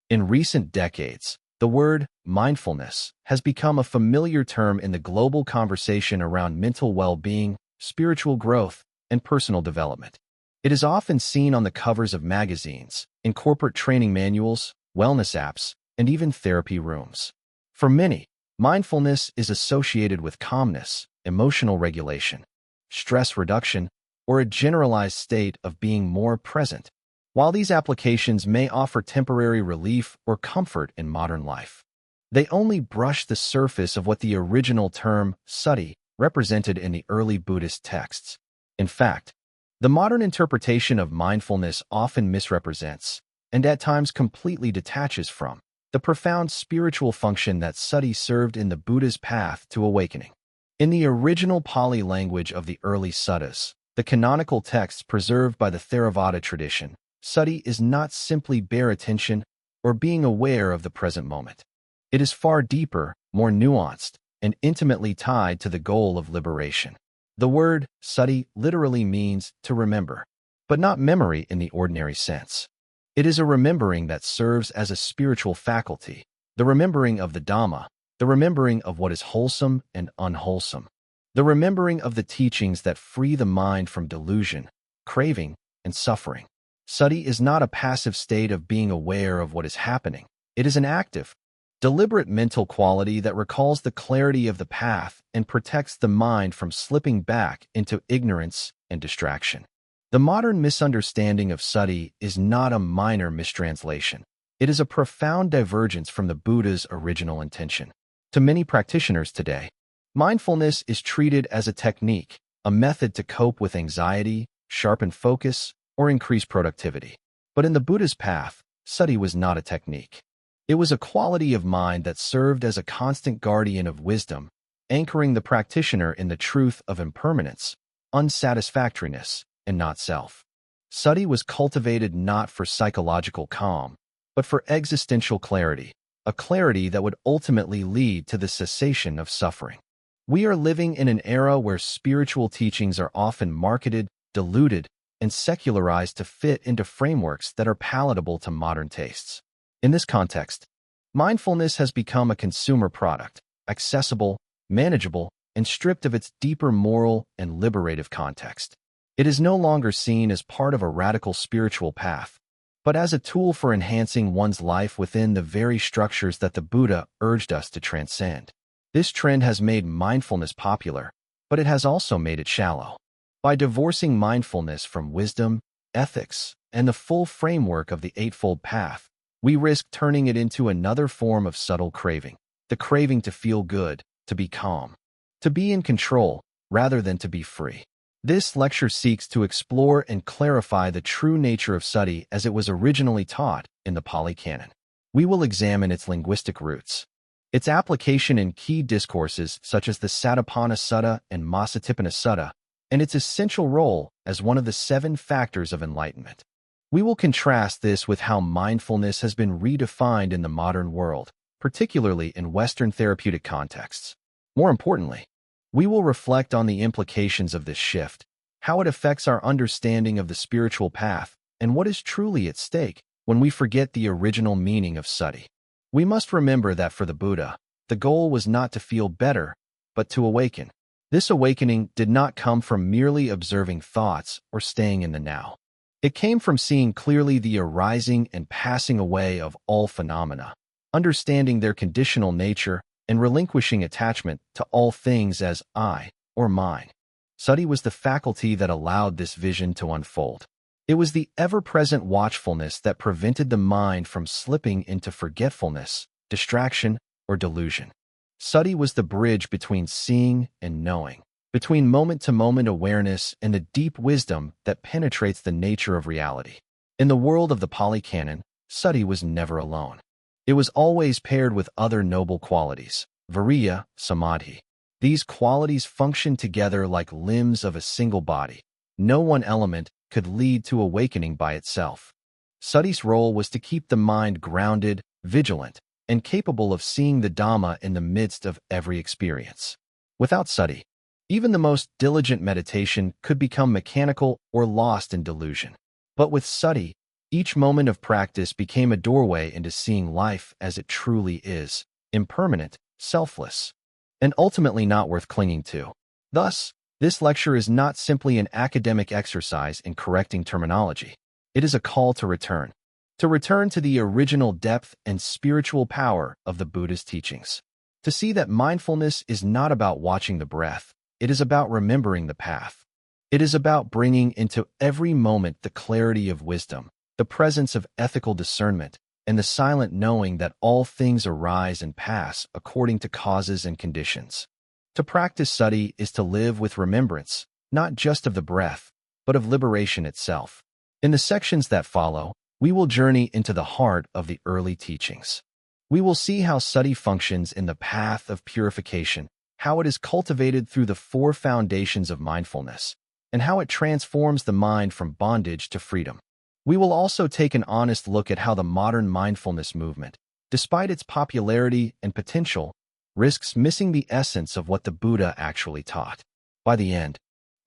In recent decades, the word mindfulness has become a familiar term in the global conversation around mental well-being, spiritual growth, and personal development. It is often seen on the covers of magazines, in corporate training manuals, wellness apps, and even therapy rooms. For many, mindfulness is associated with calmness, emotional regulation, stress reduction, or a generalized state of being more present. While these applications may offer temporary relief or comfort in modern life, they only brush the surface of what the original term sati represented in the early Buddhist texts. In fact, the modern interpretation of mindfulness often misrepresents, and at times completely detaches from, the profound spiritual function that sati served in the Buddha's path to awakening. In the original Pali language of the early suttas, the canonical texts preserved by the Theravada tradition, sati is not simply bare attention or being aware of the present moment. It is far deeper, more nuanced, and intimately tied to the goal of liberation. The word sati literally means to remember, but not memory in the ordinary sense. It is a remembering that serves as a spiritual faculty, the remembering of the Dhamma, the remembering of what is wholesome and unwholesome, the remembering of the teachings that free the mind from delusion, craving, and suffering. Sati is not a passive state of being aware of what is happening. It is an active, deliberate mental quality that recalls the clarity of the path and protects the mind from slipping back into ignorance and distraction. The modern misunderstanding of sati is not a minor mistranslation. It is a profound divergence from the Buddha's original intention. To many practitioners today, mindfulness is treated as a technique, a method to cope with anxiety, sharpen focus, or increase productivity. But in the Buddha's path, sati was not a technique. It was a quality of mind that served as a constant guardian of wisdom, anchoring the practitioner in the truth of impermanence, unsatisfactoriness, and not self. Sati was cultivated not for psychological calm, but for existential clarity, a clarity that would ultimately lead to the cessation of suffering. We are living in an era where spiritual teachings are often marketed, diluted, and secularized to fit into frameworks that are palatable to modern tastes. In this context, mindfulness has become a consumer product, accessible, manageable, and stripped of its deeper moral and liberative context. It is no longer seen as part of a radical spiritual path, but as a tool for enhancing one's life within the very structures that the Buddha urged us to transcend. This trend has made mindfulness popular, but it has also made it shallow. By divorcing mindfulness from wisdom, ethics, and the full framework of the Eightfold Path, we risk turning it into another form of subtle craving, the craving to feel good, to be calm, to be in control, rather than to be free. This lecture seeks to explore and clarify the true nature of sati as it was originally taught in the Pali Canon. We will examine its linguistic roots, its application in key discourses such as the Satipaṭṭhānas Sutta and Māsattipana Sutta, and its essential role as one of the 7 factors of enlightenment. We will contrast this with how mindfulness has been redefined in the modern world, particularly in Western therapeutic contexts. More importantly, we will reflect on the implications of this shift, how it affects our understanding of the spiritual path, and what is truly at stake when we forget the original meaning of sati. We must remember that for the Buddha, the goal was not to feel better, but to awaken. This awakening did not come from merely observing thoughts or staying in the now. It came from seeing clearly the arising and passing away of all phenomena, understanding their conditional nature, and relinquishing attachment to all things as I or mine. Sati was the faculty that allowed this vision to unfold. It was the ever-present watchfulness that prevented the mind from slipping into forgetfulness, distraction, or delusion. Sati was the bridge between seeing and knowing, between moment-to-moment awareness and the deep wisdom that penetrates the nature of reality. In the world of the Pali Canon, sati was never alone. It was always paired with other noble qualities, viriya, samadhi. These qualities functioned together like limbs of a single body. No one element could lead to awakening by itself. Sati's role was to keep the mind grounded, vigilant, and capable of seeing the Dhamma in the midst of every experience. Without sati, even the most diligent meditation could become mechanical or lost in delusion. But with sati, Each moment of practice became a doorway into seeing life as it truly is, impermanent, selfless, and ultimately not worth clinging to. Thus, this lecture is not simply an academic exercise in correcting terminology. It is a call to return to the original depth and spiritual power of the Buddha's teachings. To see that mindfulness is not about watching the breath, it is about remembering the path. It is about bringing into every moment the clarity of wisdom, the presence of ethical discernment, and the silent knowing that all things arise and pass according to causes and conditions. To practice sati is to live with remembrance, not just of the breath, but of liberation itself. In the sections that follow, we will journey into the heart of the early teachings. We will see how sati functions in the path of purification, how it is cultivated through the 4 foundations of mindfulness, and how it transforms the mind from bondage to freedom. We will also take an honest look at how the modern mindfulness movement, despite its popularity and potential, risks missing the essence of what the Buddha actually taught. By the end,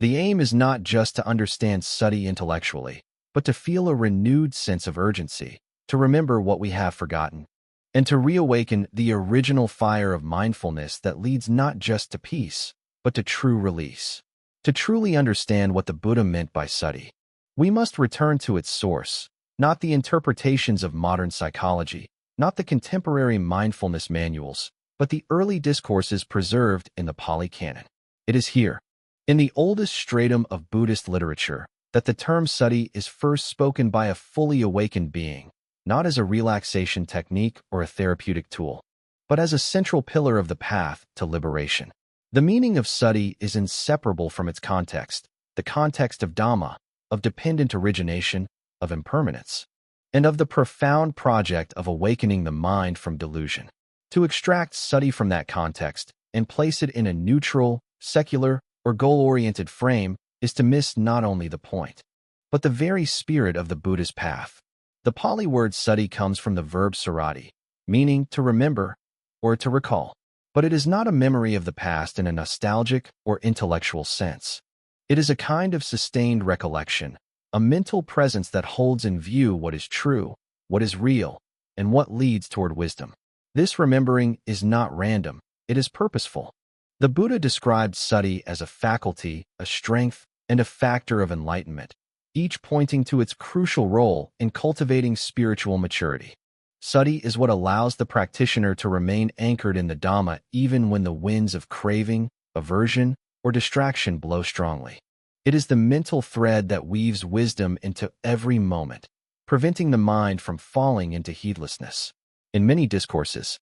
the aim is not just to understand sati intellectually, but to feel a renewed sense of urgency, to remember what we have forgotten, and to reawaken the original fire of mindfulness that leads not just to peace, but to true release. To truly understand what the Buddha meant by sati, we must return to its source, not the interpretations of modern psychology, not the contemporary mindfulness manuals, but the early discourses preserved in the Pali Canon. It is here, in the oldest stratum of Buddhist literature, that the term sati is first spoken by a fully awakened being, not as a relaxation technique or a therapeutic tool, but as a central pillar of the path to liberation. The meaning of sati is inseparable from its context, the context of Dhamma, of dependent origination, of impermanence, and of the profound project of awakening the mind from delusion. To extract sati from that context and place it in a neutral, secular, or goal-oriented frame is to miss not only the point, but the very spirit of the Buddha's path. The Pali word sati comes from the verb sarati, meaning to remember or to recall. But it is not a memory of the past in a nostalgic or intellectual sense. It is a kind of sustained recollection, a mental presence that holds in view what is true, what is real, and what leads toward wisdom. This remembering is not random, it is purposeful. The Buddha described sati as a faculty, a strength, and a factor of enlightenment, each pointing to its crucial role in cultivating spiritual maturity. Sati is what allows the practitioner to remain anchored in the Dhamma even when the winds of craving, aversion, or distraction blow strongly. It is the mental thread that weaves wisdom into every moment, preventing the mind from falling into heedlessness. In many discourses,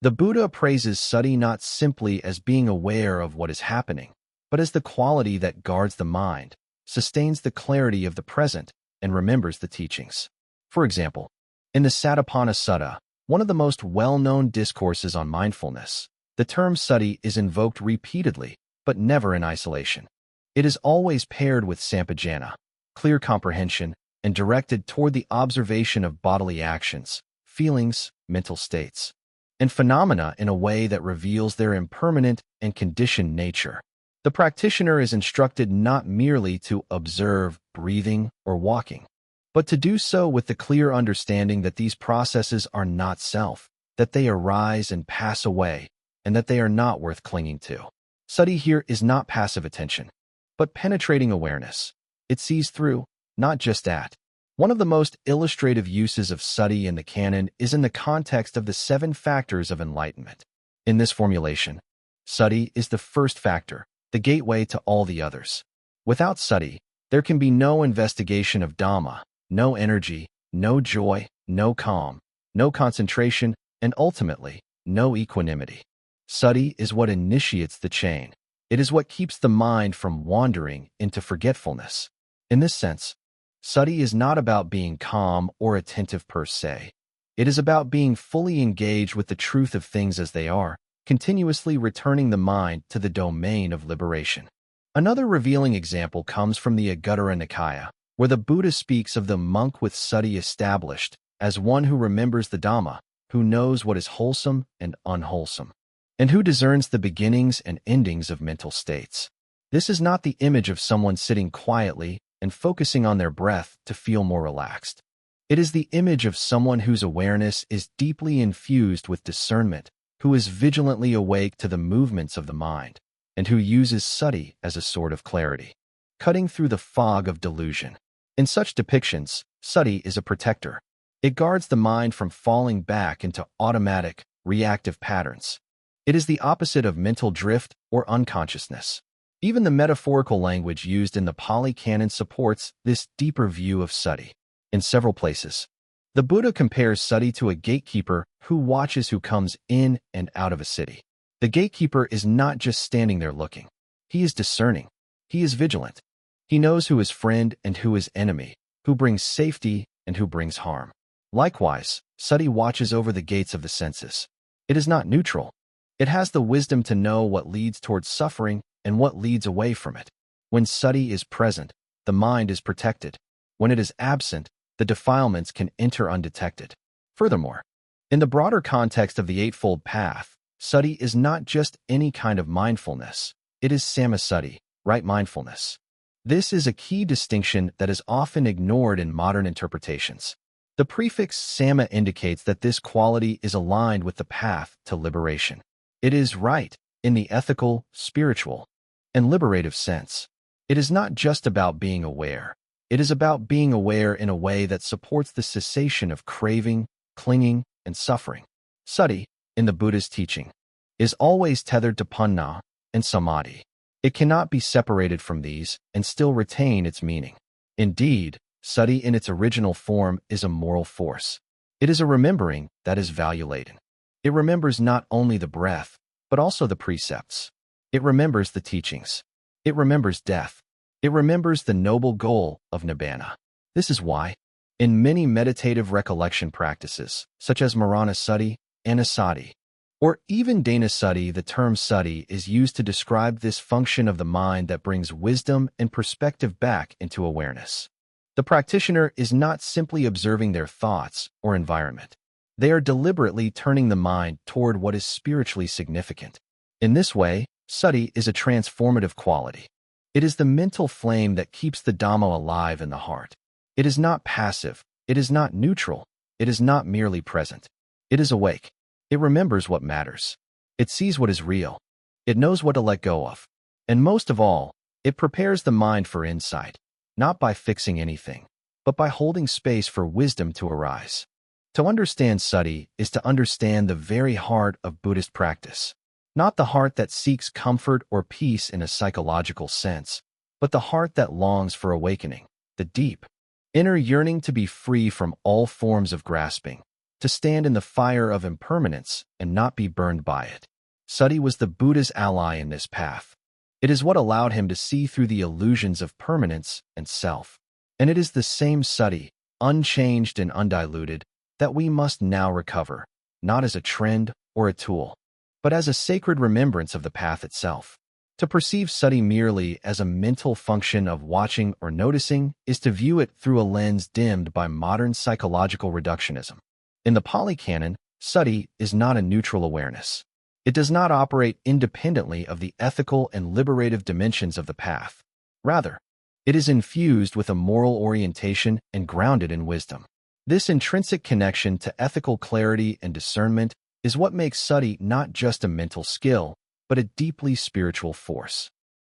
the Buddha praises sati not simply as being aware of what is happening, but as the quality that guards the mind, sustains the clarity of the present, and remembers the teachings. For example, in the Satipaṭṭhānas Sutta, one of the most well-known discourses on mindfulness, the term sati is invoked repeatedly, but never in isolation. It is always paired with sampajañña, clear comprehension, and directed toward the observation of bodily actions, feelings, mental states, and phenomena in a way that reveals their impermanent and conditioned nature. The practitioner is instructed not merely to observe breathing or walking, but to do so with the clear understanding that these processes are not self, that they arise and pass away, and that they are not worth clinging to. Sati here is not passive attention, but penetrating awareness. It sees through, not just at. One of the most illustrative uses of sati in the Canon is in the context of the 7 factors of enlightenment. In this formulation, sati is the first factor, the gateway to all the others. Without sati, there can be no investigation of Dhamma, no energy, no joy, no calm, no concentration, and ultimately, no equanimity. Sati is what initiates the chain. It is what keeps the mind from wandering into forgetfulness. In this sense, sati is not about being calm or attentive per se. It is about being fully engaged with the truth of things as they are, continuously returning the mind to the domain of liberation. Another revealing example comes from the Anguttara Nikaya, where the Buddha speaks of the monk with sati established as one who remembers the Dhamma, who knows what is wholesome and unwholesome, and who discerns the beginnings and endings of mental states. This is not the image of someone sitting quietly and focusing on their breath to feel more relaxed. It is the image of someone whose awareness is deeply infused with discernment, who is vigilantly awake to the movements of the mind, and who uses sati as a sword of clarity, cutting through the fog of delusion. In such depictions, sati is a protector. It guards the mind from falling back into automatic, reactive patterns. It is the opposite of mental drift or unconsciousness. Even the metaphorical language used in the Pali Canon supports this deeper view of sati. In several places, the Buddha compares sati to a gatekeeper who watches who comes in and out of a city. The gatekeeper is not just standing there looking. He is discerning. He is vigilant. He knows who is friend and who is enemy, who brings safety and who brings harm. Likewise, sati watches over the gates of the senses. It is not neutral. It has the wisdom to know what leads towards suffering and what leads away from it. When sati is present, the mind is protected. When it is absent, the defilements can enter undetected. Furthermore, in the broader context of the Eightfold Path, sati is not just any kind of mindfulness. It is samasati, right mindfulness. This is a key distinction that is often ignored in modern interpretations. The prefix sama indicates that this quality is aligned with the path to liberation. It is right in the ethical, spiritual, and liberative sense. It is not just about being aware. It is about being aware in a way that supports the cessation of craving, clinging, and suffering. Sati, in the Buddhist teaching, is always tethered to panna and samadhi. It cannot be separated from these and still retain its meaning. Indeed, sati in its original form is a moral force. It is a remembering that is value-laden. It remembers not only the breath, but also the precepts. It remembers the teachings. It remembers death. It remembers the noble goal of nibbana. This is why, in many meditative recollection practices, such as Maranasati, Anasati, or even Dhanasati, the term sati is used to describe this function of the mind that brings wisdom and perspective back into awareness. The practitioner is not simply observing their thoughts or environment. They are deliberately turning the mind toward what is spiritually significant. In this way, sati is a transformative quality. It is the mental flame that keeps the Dhamma alive in the heart. It is not passive. It is not neutral. It is not merely present. It is awake. It remembers what matters. It sees what is real. It knows what to let go of. And most of all, it prepares the mind for insight, not by fixing anything, but by holding space for wisdom to arise. To understand sati is to understand the very heart of Buddhist practice. Not the heart that seeks comfort or peace in a psychological sense, but the heart that longs for awakening, the deep, inner yearning to be free from all forms of grasping, to stand in the fire of impermanence and not be burned by it. Sati was the Buddha's ally in this path. It is what allowed him to see through the illusions of permanence and self. And it is the same sati, unchanged and undiluted, that we must now recover, not as a trend or a tool, but as a sacred remembrance of the path itself. To perceive sati merely as a mental function of watching or noticing is to view it through a lens dimmed by modern psychological reductionism. In the Pali Canon, sati is not a neutral awareness. It does not operate independently of the ethical and liberative dimensions of the path. Rather, it is infused with a moral orientation and grounded in wisdom. This intrinsic connection to ethical clarity and discernment is what makes sati not just a mental skill, but a deeply spiritual force.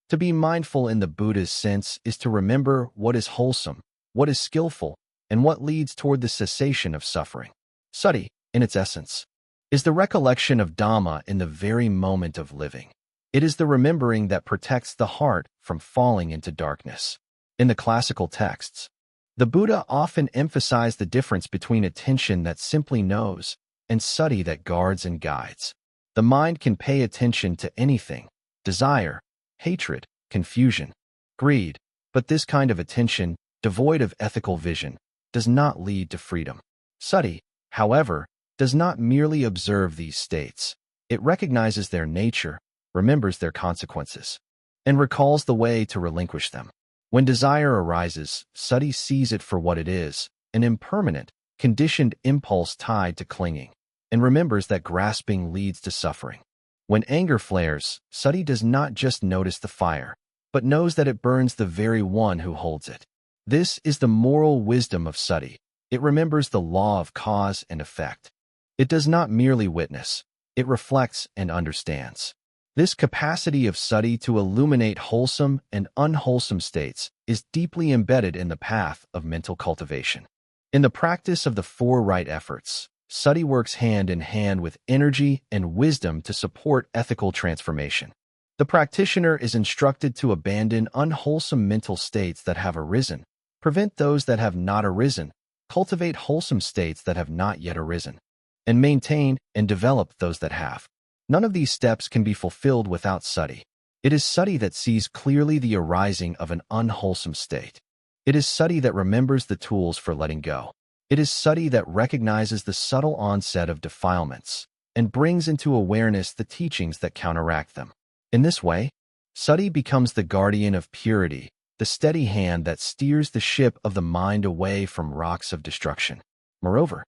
To be mindful in the Buddha's sense is to remember what is wholesome, what is skillful, and what leads toward the cessation of suffering. Sati, in its essence, is the recollection of Dhamma in the very moment of living. It is the remembering that protects the heart from falling into darkness. In the classical texts, the Buddha often emphasized the difference between attention that simply knows and sati that guards and guides. The mind can pay attention to anything, desire, hatred, confusion, greed, but this kind of attention, devoid of ethical vision, does not lead to freedom. Sati, however, does not merely observe these states. It recognizes their nature, remembers their consequences, and recalls the way to relinquish them. When desire arises, sati sees it for what it is, an impermanent, conditioned impulse tied to clinging, and remembers that grasping leads to suffering. When anger flares, sati does not just notice the fire, but knows that it burns the very one who holds it. This is the moral wisdom of sati. It remembers the law of cause and effect. It does not merely witness, it reflects and understands. This capacity of Sati to illuminate wholesome and unwholesome states is deeply embedded in the path of mental cultivation. In the practice of the four right efforts, Sati works hand in hand with energy and wisdom to support ethical transformation. The practitioner is instructed to abandon unwholesome mental states that have arisen, prevent those that have not arisen, cultivate wholesome states that have not yet arisen, and maintain and develop those that have. None of these steps can be fulfilled without Sati. It is Sati that sees clearly the arising of an unwholesome state. It is Sati that remembers the tools for letting go. It is Sati that recognizes the subtle onset of defilements and brings into awareness the teachings that counteract them. In this way, Sati becomes the guardian of purity, the steady hand that steers the ship of the mind away from rocks of destruction. Moreover,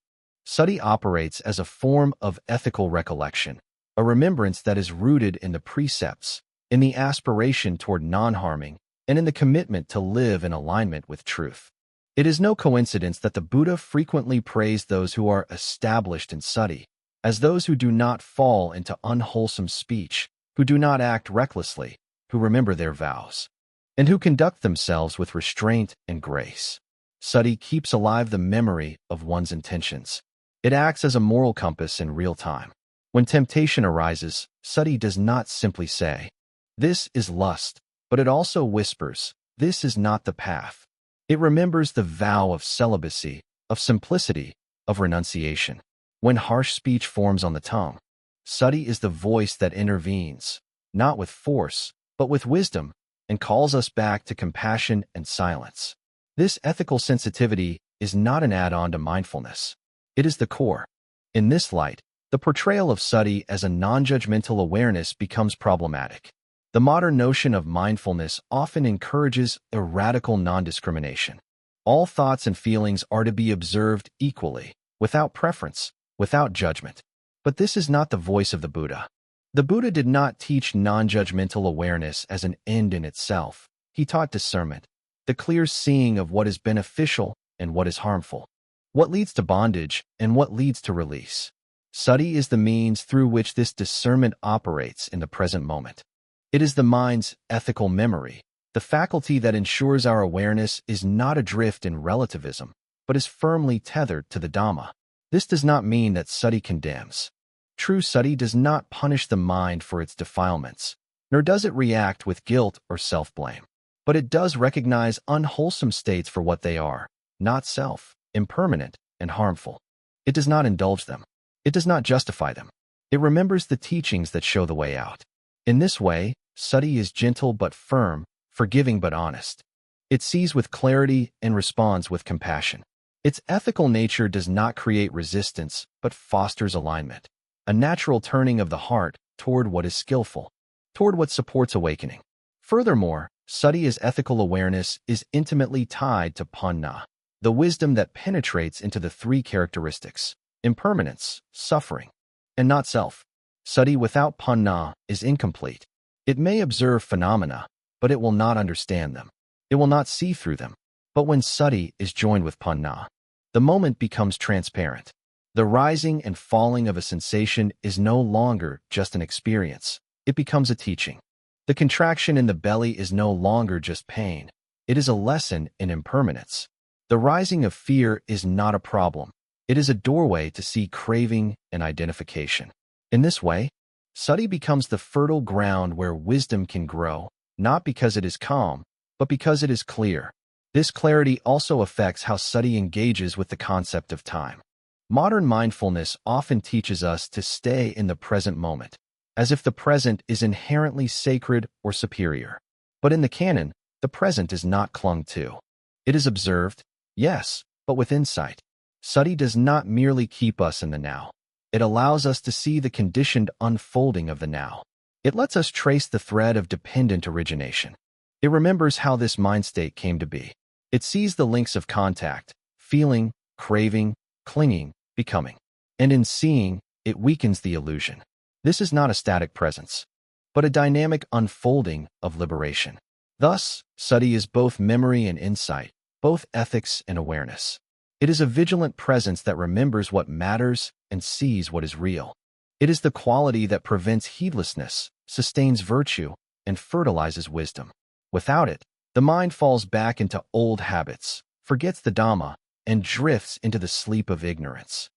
Sati operates as a form of ethical recollection, a remembrance that is rooted in the precepts, in the aspiration toward non-harming, and in the commitment to live in alignment with truth. It is no coincidence that the Buddha frequently praised those who are established in Sati as those who do not fall into unwholesome speech, who do not act recklessly, who remember their vows, and who conduct themselves with restraint and grace. Sati keeps alive the memory of one's intentions. It acts as a moral compass in real time. When temptation arises, Sati does not simply say, "This is lust," but it also whispers, "This is not the path." It remembers the vow of celibacy, of simplicity, of renunciation. When harsh speech forms on the tongue, Sati is the voice that intervenes, not with force, but with wisdom, and calls us back to compassion and silence. This ethical sensitivity is not an add-on to mindfulness. It is the core. In this light, the portrayal of Sati as a non-judgmental awareness becomes problematic. The modern notion of mindfulness often encourages a radical non-discrimination. All thoughts and feelings are to be observed equally, without preference, without judgment. But this is not the voice of the Buddha. The Buddha did not teach non-judgmental awareness as an end in itself. He taught discernment, the clear seeing of what is beneficial and what is harmful, what leads to bondage and what leads to release. Sati is the means through which this discernment operates in the present moment. It is the mind's ethical memory, the faculty that ensures our awareness is not adrift in relativism, but is firmly tethered to the Dhamma. This does not mean that Sati condemns. True Sati does not punish the mind for its defilements, nor does it react with guilt or self-blame. But it does recognize unwholesome states for what they are, not self, impermanent, and harmful. It does not indulge them. It does not justify them. It remembers the teachings that show the way out. In this way, Sati is gentle but firm, forgiving but honest. It sees with clarity and responds with compassion. Its ethical nature does not create resistance, but fosters alignment, a natural turning of the heart toward what is skillful, toward what supports awakening. Furthermore, Sati's ethical awareness is intimately tied to Panna, the wisdom that penetrates into the three characteristics: impermanence, suffering, and not self. Sati without Panna is incomplete. It may observe phenomena, but it will not understand them. It will not see through them. But when Sati is joined with Panna, the moment becomes transparent. The rising and falling of a sensation is no longer just an experience. It becomes a teaching. The contraction in the belly is no longer just pain. It is a lesson in impermanence. The rising of fear is not a problem. It is a doorway to see craving and identification. In this way, Sati becomes the fertile ground where wisdom can grow, not because it is calm, but because it is clear. This clarity also affects how Sati engages with the concept of time. Modern mindfulness often teaches us to stay in the present moment, as if the present is inherently sacred or superior. But in the Canon, the present is not clung to. It is observed, yes, but with insight. Sati does not merely keep us in the now. It allows us to see the conditioned unfolding of the now. It lets us trace the thread of dependent origination. It remembers how this mind state came to be. It sees the links of contact, feeling, craving, clinging, becoming. And in seeing, it weakens the illusion. This is not a static presence, but a dynamic unfolding of liberation. Thus, Sati is both memory and insight, both ethics and awareness. It is a vigilant presence that remembers what matters and sees what is real. It is the quality that prevents heedlessness, sustains virtue, and fertilizes wisdom. Without it, the mind falls back into old habits, forgets the Dhamma, and drifts into the sleep of ignorance.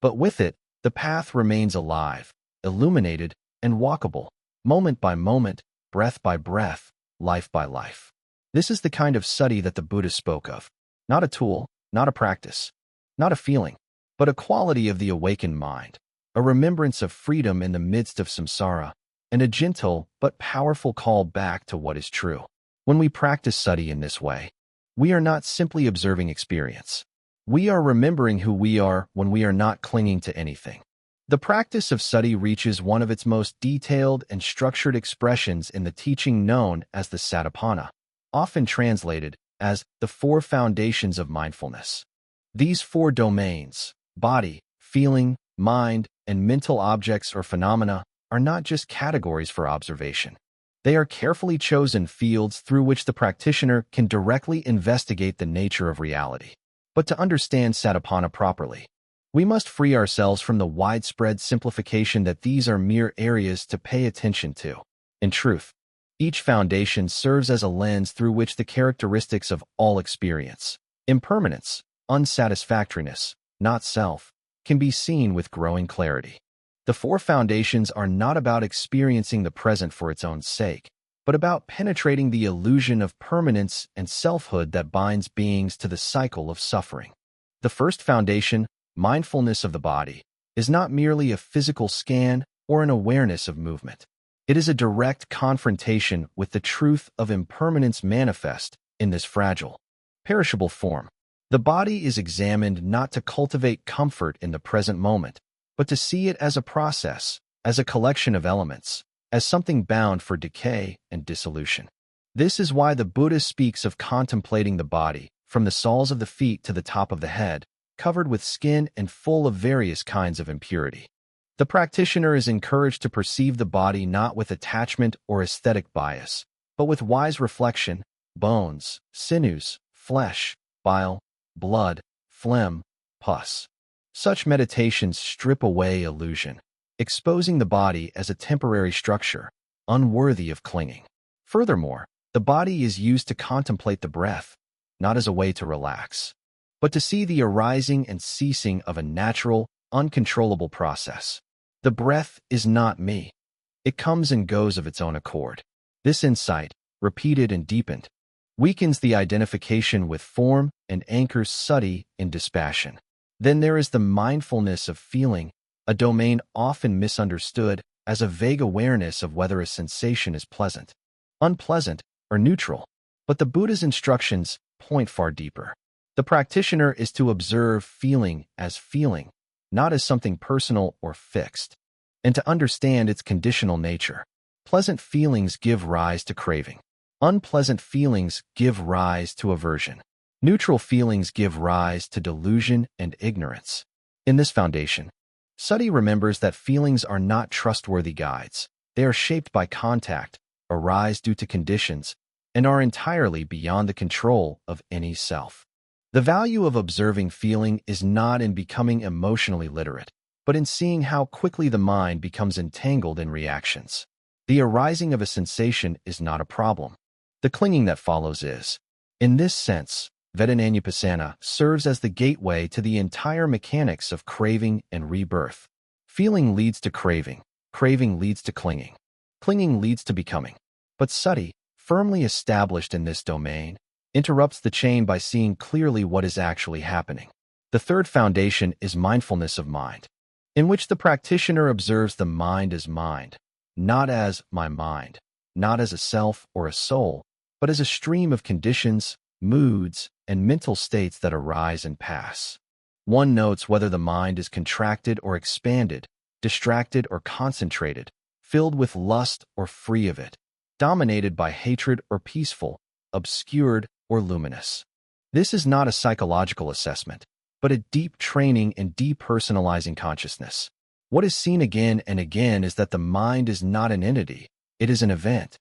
But with it, the path remains alive, illuminated, and walkable, moment by moment, breath by breath, life by life. This is the kind of sati that the Buddha spoke of. Not a tool, not a practice, not a feeling, but a quality of the awakened mind, a remembrance of freedom in the midst of samsara, and a gentle but powerful call back to what is true. When we practice sati in this way, we are not simply observing experience. We are remembering who we are when we are not clinging to anything. The practice of sati reaches one of its most detailed and structured expressions in the teaching known as the satipaṭṭhānas, often translated as the four foundations of mindfulness. These four domains, body, feeling, mind, and mental objects or phenomena, are not just categories for observation. They are carefully chosen fields through which the practitioner can directly investigate the nature of reality. But to understand Satipaṭṭhāna properly, we must free ourselves from the widespread simplification that these are mere areas to pay attention to. In truth, each foundation serves as a lens through which the characteristics of all experience, impermanence, unsatisfactoriness, not self, can be seen with growing clarity. The four foundations are not about experiencing the present for its own sake, but about penetrating the illusion of permanence and selfhood that binds beings to the cycle of suffering. The first foundation, mindfulness of the body, is not merely a physical scan or an awareness of movement. It is a direct confrontation with the truth of impermanence manifest in this fragile, perishable form. The body is examined not to cultivate comfort in the present moment, but to see it as a process, as a collection of elements, as something bound for decay and dissolution. This is why the Buddha speaks of contemplating the body, from the soles of the feet to the top of the head, covered with skin and full of various kinds of impurity. The practitioner is encouraged to perceive the body not with attachment or aesthetic bias, but with wise reflection: bones, sinews, flesh, bile, blood, phlegm, pus. Such meditations strip away illusion, exposing the body as a temporary structure, unworthy of clinging. Furthermore, the body is used to contemplate the breath, not as a way to relax, but to see the arising and ceasing of a natural, uncontrollable process. The breath is not me. It comes and goes of its own accord. This insight, repeated and deepened, weakens the identification with form and anchors sati in dispassion. Then there is the mindfulness of feeling, a domain often misunderstood as a vague awareness of whether a sensation is pleasant, unpleasant, or neutral. But the Buddha's instructions point far deeper. The practitioner is to observe feeling as feeling, not as something personal or fixed, and to understand its conditional nature. Pleasant feelings give rise to craving. Unpleasant feelings give rise to aversion. Neutral feelings give rise to delusion and ignorance. In this foundation, Sati remembers that feelings are not trustworthy guides. They are shaped by contact, arise due to conditions, and are entirely beyond the control of any self. The value of observing feeling is not in becoming emotionally literate, but in seeing how quickly the mind becomes entangled in reactions. The arising of a sensation is not a problem. The clinging that follows is. In this sense, Vedananupassana serves as the gateway to the entire mechanics of craving and rebirth. Feeling leads to craving. Craving leads to clinging. Clinging leads to becoming. But sati, firmly established in this domain, interrupts the chain by seeing clearly what is actually happening. The third foundation is mindfulness of mind, in which the practitioner observes the mind as mind, not as my mind, not as a self or a soul, but as a stream of conditions, moods, and mental states that arise and pass. One notes whether the mind is contracted or expanded, distracted or concentrated, filled with lust or free of it, dominated by hatred or peaceful, obscured or luminous. This is not a psychological assessment, but a deep training in depersonalizing consciousness. What is seen again and again is that the mind is not an entity, it is an event.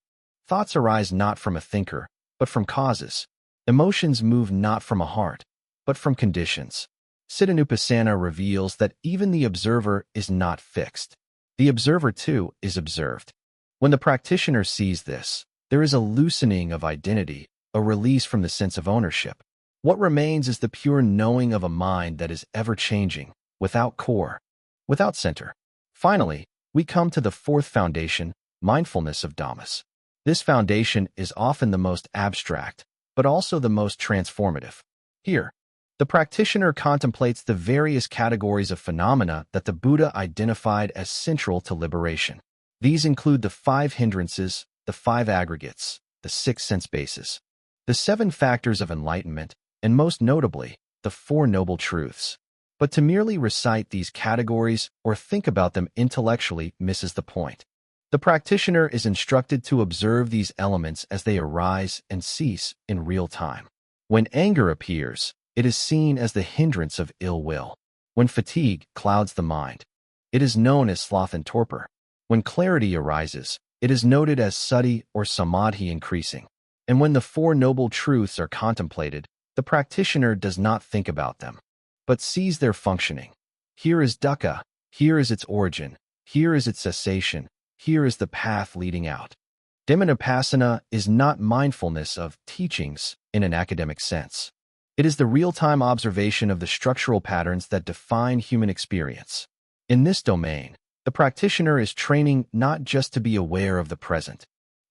Thoughts arise not from a thinker, but from causes. Emotions move not from a heart, but from conditions. Satipaṭṭhānas reveals that even the observer is not fixed. The observer, too, is observed. When the practitioner sees this, there is a loosening of identity, a release from the sense of ownership. What remains is the pure knowing of a mind that is ever-changing, without core, without center. Finally, we come to the fourth foundation, mindfulness of Dhammas. This foundation is often the most abstract, but also the most transformative. Here, the practitioner contemplates the various categories of phenomena that the Buddha identified as central to liberation. These include the 5 hindrances, the 5 aggregates, the 6 sense bases, the 7 factors of enlightenment, and most notably, the 4 noble truths. But to merely recite these categories or think about them intellectually misses the point. The practitioner is instructed to observe these elements as they arise and cease in real time. When anger appears, it is seen as the hindrance of ill will. When fatigue clouds the mind, it is known as sloth and torpor. When clarity arises, it is noted as sati or samadhi increasing. And when the 4 noble truths are contemplated, the practitioner does not think about them, but sees their functioning. Here is dukkha, here is its origin, here is its cessation, here is the path leading out. Dhammanupassana is not mindfulness of teachings in an academic sense. It is the real-time observation of the structural patterns that define human experience. In this domain, the practitioner is training not just to be aware of the present,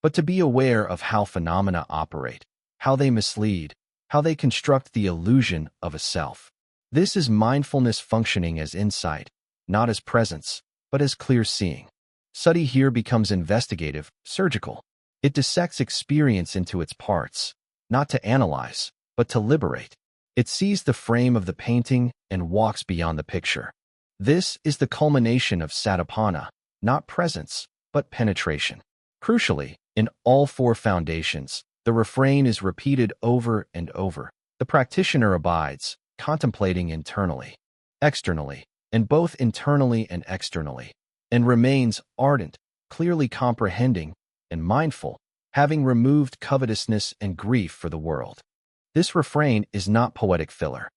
but to be aware of how phenomena operate, how they mislead, how they construct the illusion of a self. This is mindfulness functioning as insight, not as presence, but as clear seeing. Sati here becomes investigative, surgical. It dissects experience into its parts, not to analyze, but to liberate. It sees the frame of the painting and walks beyond the picture. This is the culmination of satipaṭṭhānas, not presence, but penetration. Crucially, in all 4 foundations, the refrain is repeated over and over. The practitioner abides, contemplating internally, externally, and both internally and externally, and remains ardent, clearly comprehending, and mindful, having removed covetousness and grief for the world. This refrain is not poetic filler.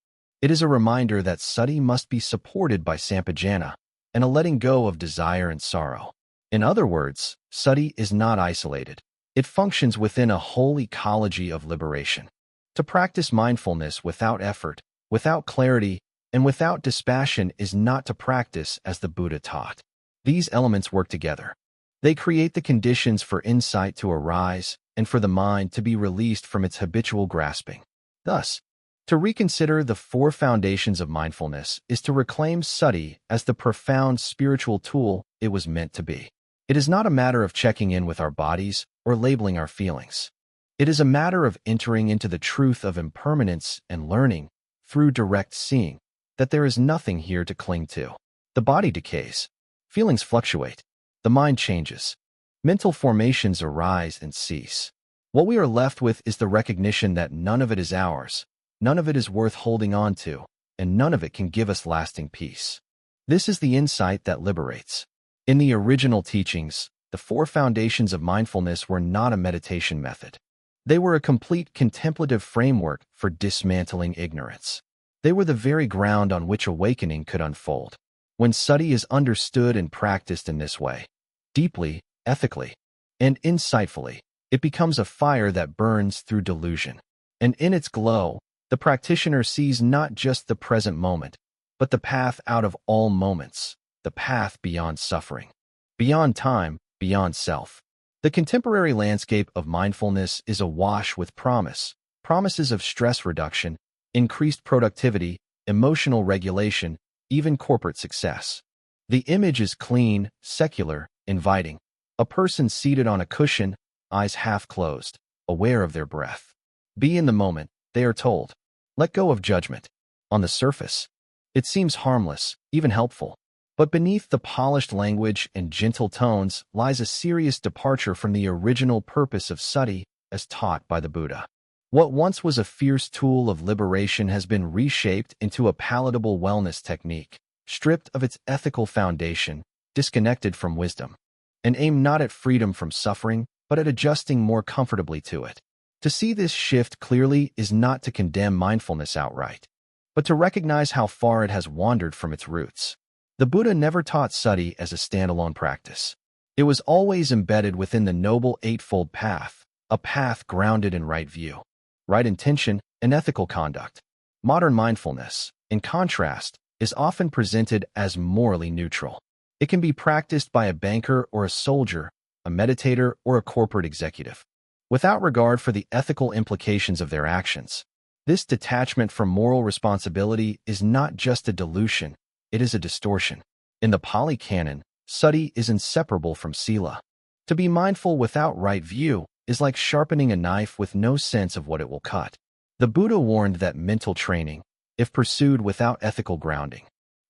It is a reminder that sati must be supported by sampajana and a letting go of desire and sorrow. In other words, sati is not isolated. It functions within a whole ecology of liberation. To practice mindfulness without effort, without clarity, and without dispassion is not to practice as the Buddha taught. These elements work together. They create the conditions for insight to arise and for the mind to be released from its habitual grasping. Thus, to reconsider the 4 foundations of mindfulness is to reclaim sati as the profound spiritual tool it was meant to be. It is not a matter of checking in with our bodies or labeling our feelings. It is a matter of entering into the truth of impermanence and learning, through direct seeing, that there is nothing here to cling to. The body decays. Feelings fluctuate. The mind changes. Mental formations arise and cease. What we are left with is the recognition that none of it is ours, none of it is worth holding on to, and none of it can give us lasting peace. This is the insight that liberates. In the original teachings, the 4 foundations of mindfulness were not a meditation method. They were a complete contemplative framework for dismantling ignorance. They were the very ground on which awakening could unfold. When sati is understood and practiced in this way, deeply, ethically, and insightfully, it becomes a fire that burns through delusion. And in its glow, the practitioner sees not just the present moment, but the path out of all moments, the path beyond suffering, beyond time, beyond self. The contemporary landscape of mindfulness is awash with promises of stress reduction, increased productivity, emotional regulation, even corporate success. The image is clean, secular, inviting. A person seated on a cushion, eyes half closed, aware of their breath. Be in the moment, they are told. Let go of judgment. On the surface, it seems harmless, even helpful. But beneath the polished language and gentle tones lies a serious departure from the original purpose of sati as taught by the Buddha. What once was a fierce tool of liberation has been reshaped into a palatable wellness technique, stripped of its ethical foundation, disconnected from wisdom, and aimed not at freedom from suffering, but at adjusting more comfortably to it. To see this shift clearly is not to condemn mindfulness outright. but to recognize how far it has wandered from its roots. The Buddha never taught sati as a standalone practice. It was always embedded within the Noble Eightfold Path, a path grounded in right view, right intention, and ethical conduct. Modern mindfulness, in contrast, is often presented as morally neutral. It can be practiced by a banker or a soldier, a meditator or a corporate executive, without regard for the ethical implications of their actions. This detachment from moral responsibility is not just a dilution, it is a distortion. In the Pali Canon, sati is inseparable from sila. To be mindful without right view is like sharpening a knife with no sense of what it will cut. The Buddha warned that mental training, if pursued without ethical grounding,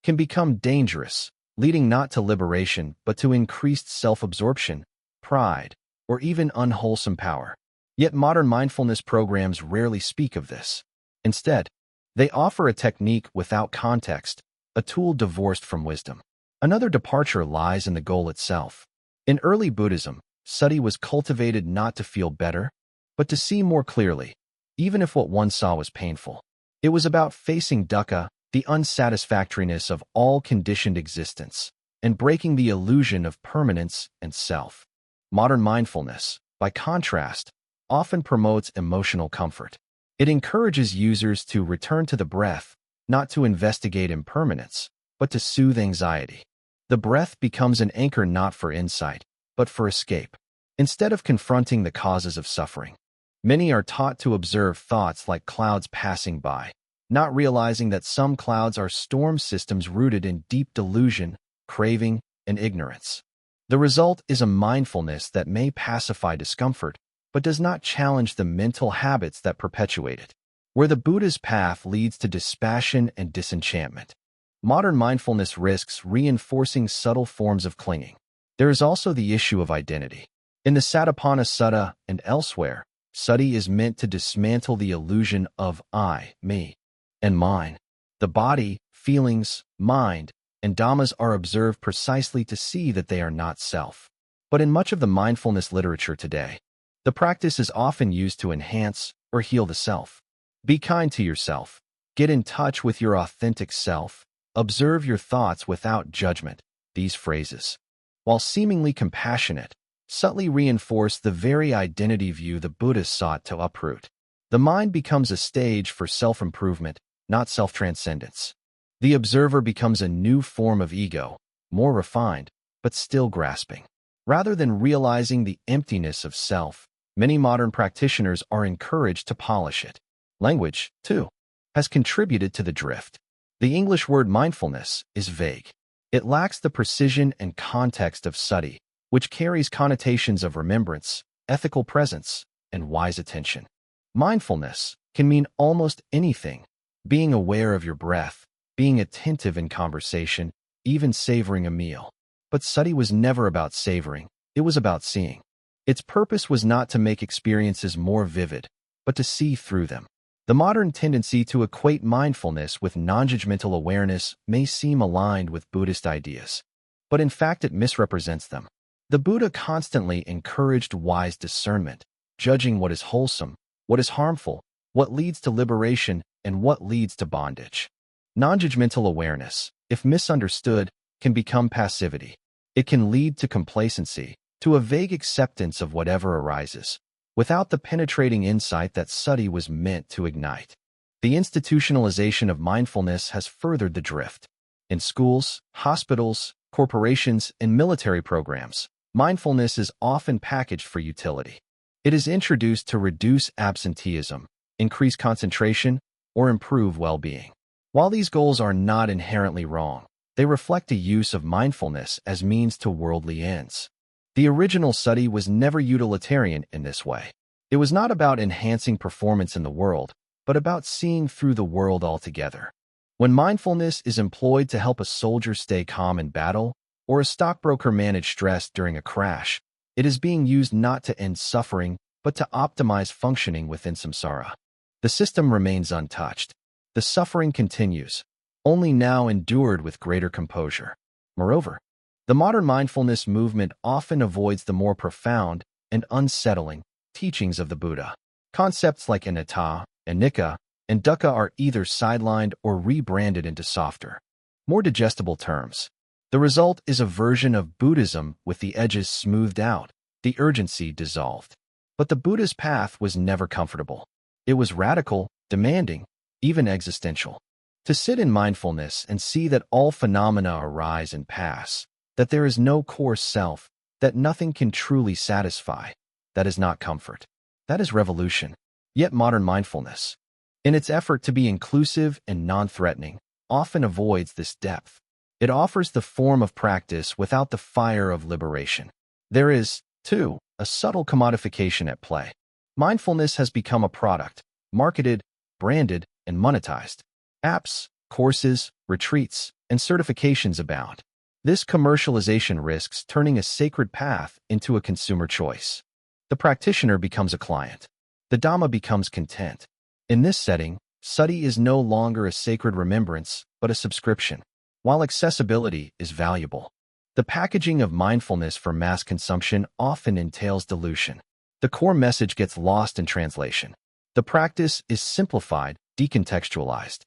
can become dangerous, leading not to liberation but to increased self-absorption, pride, or even unwholesome power. Yet modern mindfulness programs rarely speak of this. Instead, they offer a technique without context, a tool divorced from wisdom. Another departure lies in the goal itself. In early Buddhism, sati was cultivated not to feel better, but to see more clearly, even if what one saw was painful. It was about facing dukkha, the unsatisfactoriness of all conditioned existence, and breaking the illusion of permanence and self. Modern mindfulness, by contrast, often promotes emotional comfort. It encourages users to return to the breath, not to investigate impermanence, but to soothe anxiety. The breath becomes an anchor not for insight, but for escape. Instead of confronting the causes of suffering, many are taught to observe thoughts like clouds passing by, not realizing that some clouds are storm systems rooted in deep delusion, craving, and ignorance. The result is a mindfulness that may pacify discomfort, but does not challenge the mental habits that perpetuate it. Where the Buddha's path leads to dispassion and disenchantment, modern mindfulness risks reinforcing subtle forms of clinging. There is also the issue of identity. In the Satipaṭṭhānas Sutta and elsewhere, sati is meant to dismantle the illusion of I, me, and mine. The body, feelings, mind, and dhammas are observed precisely to see that they are not self. But in much of the mindfulness literature today, the practice is often used to enhance or heal the self. Be kind to yourself. Get in touch with your authentic self. Observe your thoughts without judgment. These phrases, while seemingly compassionate, subtly reinforce the very identity view the Buddha sought to uproot. The mind becomes a stage for self-improvement, not self-transcendence. The observer becomes a new form of ego, more refined, but still grasping. Rather than realizing the emptiness of self, many modern practitioners are encouraged to polish it. Language, too, has contributed to the drift. The English word mindfulness is vague. It lacks the precision and context of sati, which carries connotations of remembrance, ethical presence, and wise attention. Mindfulness can mean almost anything: being aware of your breath, being attentive in conversation, even savoring a meal. But sati was never about savoring, it was about seeing. Its purpose was not to make experiences more vivid, but to see through them. The modern tendency to equate mindfulness with non-judgmental awareness may seem aligned with Buddhist ideas, but in fact it misrepresents them. The Buddha constantly encouraged wise discernment, judging what is wholesome, what is harmful, what leads to liberation, and what leads to bondage. Non-judgmental awareness, if misunderstood, can become passivity. It can lead to complacency, to a vague acceptance of whatever arises, without the penetrating insight that sati was meant to ignite. The institutionalization of mindfulness has furthered the drift. In schools, hospitals, corporations, and military programs, mindfulness is often packaged for utility. It is introduced to reduce absenteeism, increase concentration, or improve well-being. While these goals are not inherently wrong, they reflect a use of mindfulness as means to worldly ends. The original sati was never utilitarian in this way. It was not about enhancing performance in the world, but about seeing through the world altogether. When mindfulness is employed to help a soldier stay calm in battle, or a stockbroker manage stress during a crash, it is being used not to end suffering, but to optimize functioning within samsara. The system remains untouched. The suffering continues, only now endured with greater composure. Moreover, the modern mindfulness movement often avoids the more profound and unsettling teachings of the Buddha. Concepts like anatta, anicca, and dukkha are either sidelined or rebranded into softer, more digestible terms. The result is a version of Buddhism with the edges smoothed out, the urgency dissolved. But the Buddha's path was never comfortable. It was radical, demanding, even existential. To sit in mindfulness and see that all phenomena arise and pass, that there is no core self, that nothing can truly satisfy, that is not comfort. That is revolution. Yet modern mindfulness, in its effort to be inclusive and non-threatening, often avoids this depth. It offers the form of practice without the fire of liberation. There is, too, a subtle commodification at play. Mindfulness has become a product, marketed, branded, and monetized. Apps, courses, retreats, and certifications abound. This commercialization risks turning a sacred path into a consumer choice. The practitioner becomes a client. The Dhamma becomes content. In this setting, Sati is no longer a sacred remembrance, but a subscription. While accessibility is valuable, the packaging of mindfulness for mass consumption often entails dilution. The core message gets lost in translation. The practice is simplified, decontextualized,